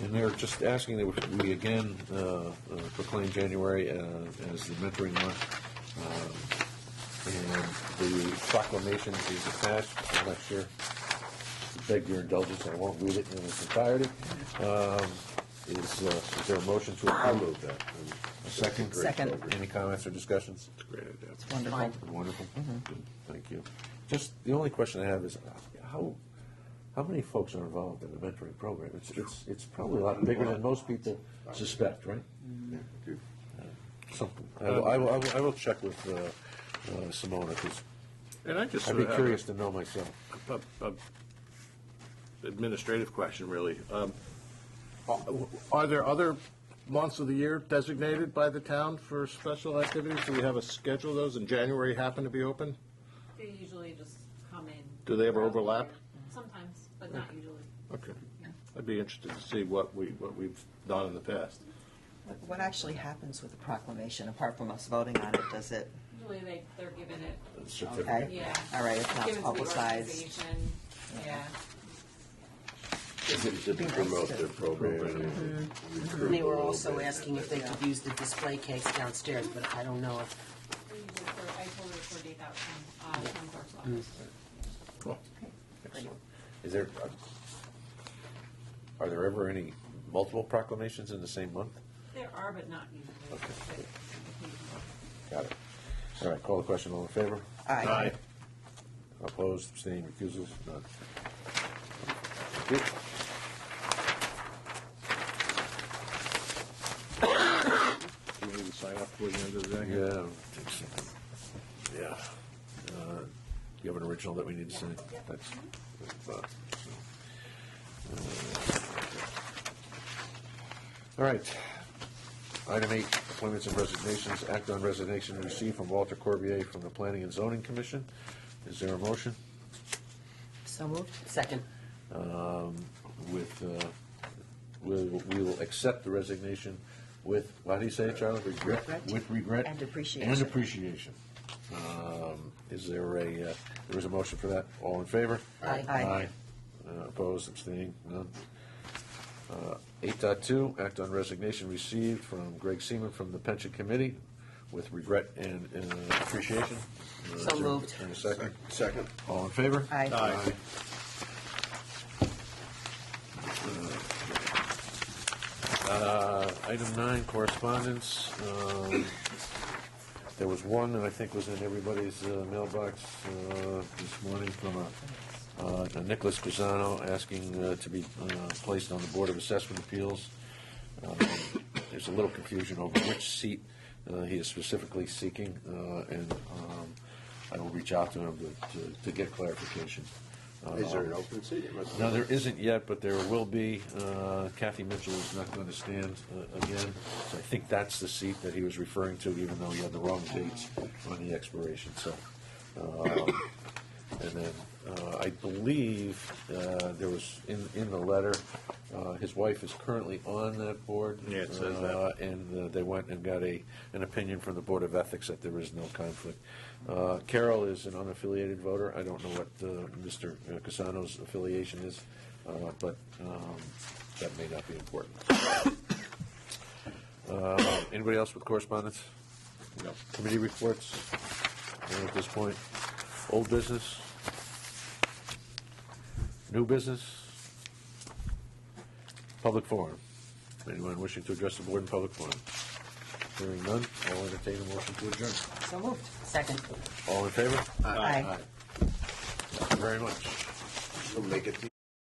And they're just asking that we again proclaim January as the Mentoring Month. And the proclamation is attached. I'm not sure. I beg your indulgence. I won't read it in its entirety. Is there a motion to approve that? A second? Second. Any comments or discussions? It's a great idea. It's wonderful. Wonderful. Good. Thank you. Just the only question I have is how many folks are involved in the mentoring program? It's probably a lot bigger than most people suspect, right? Something. I will check with Simona, because And I just I'd sort be of have curious to know myself. a administrative question, really. Are there other months of the year designated by the town for special activities? Do we have a schedule of those? In January happen to be open? They usually just come in. Do they ever throughout the overlap? year. Sometimes, but not usually. Okay. I'd be interested to see what we've done in the past. What actually happens with the proclamation, apart from us voting on it? Does it, Usually they're given it, okay? yeah. All right, it's not Given to the publicized. organization, yeah. To promote their program and recruit And they a were little also bit. asking if they could use the display case downstairs, but I don't know if, We usually I totally coordinate that from clerk's office. Cool. Excellent. Is there? Are there ever any multiple proclamations in the same month? There are, but not usually. Okay. But occasionally. Got it. All right. Call the question. All in favor? Aye. Opposed? Abstaining? Recusals? None. Thank you. Do we need to sign up before the end of the day? Yeah, I don't think so. Yeah. You have an original that we need to sign? Thanks. All right. Item 8, appointments and resignations. Act on resignation received from Walter Corbier from the Planning and Zoning Commission. Is there a motion? So moved? second, We will accept the resignation with, what do you say, Charlie? Regret. With regret. And appreciation. And appreciation. Is there there is a motion for that? All in favor? Aye. Aye. Opposed, abstaining, none. 8.2, act on resignation received from Greg Seaman from the Pension Committee with regret and appreciation. So moved. And a second. Second. All in favor? Aye. Aye. Item 9, correspondence. There was one that I think was in everybody's mailbox this morning from a Nicholas Pisano asking to be placed on the Board of Assessment Appeals. There's a little confusion over which seat he is specifically seeking, and I will reach out to him to get clarification. Is there an open seat? It must be. No, there isn't yet, but there will be. Kathy Mitchell is not going to stand again, so I think that's the seat that he was referring to, even though he had the wrong dates on the expiration. So, and then I believe there was in the letter, his wife is currently on that board. Yeah, it says that. And they went and got an opinion from the Board of Ethics that there is no conflict. Carol is an unaffiliated voter. I don't know what Mr. Casano's affiliation is, but that may not be important. Anybody else with correspondence? No. Committee reports? No at this point. Old business? New business? Public forum? Anyone wishing to address the board in public forum? Hearing none, I'll entertain a motion to adjourn. So moved. Second. All in favor? Aye. Thank you very much. We'll make it.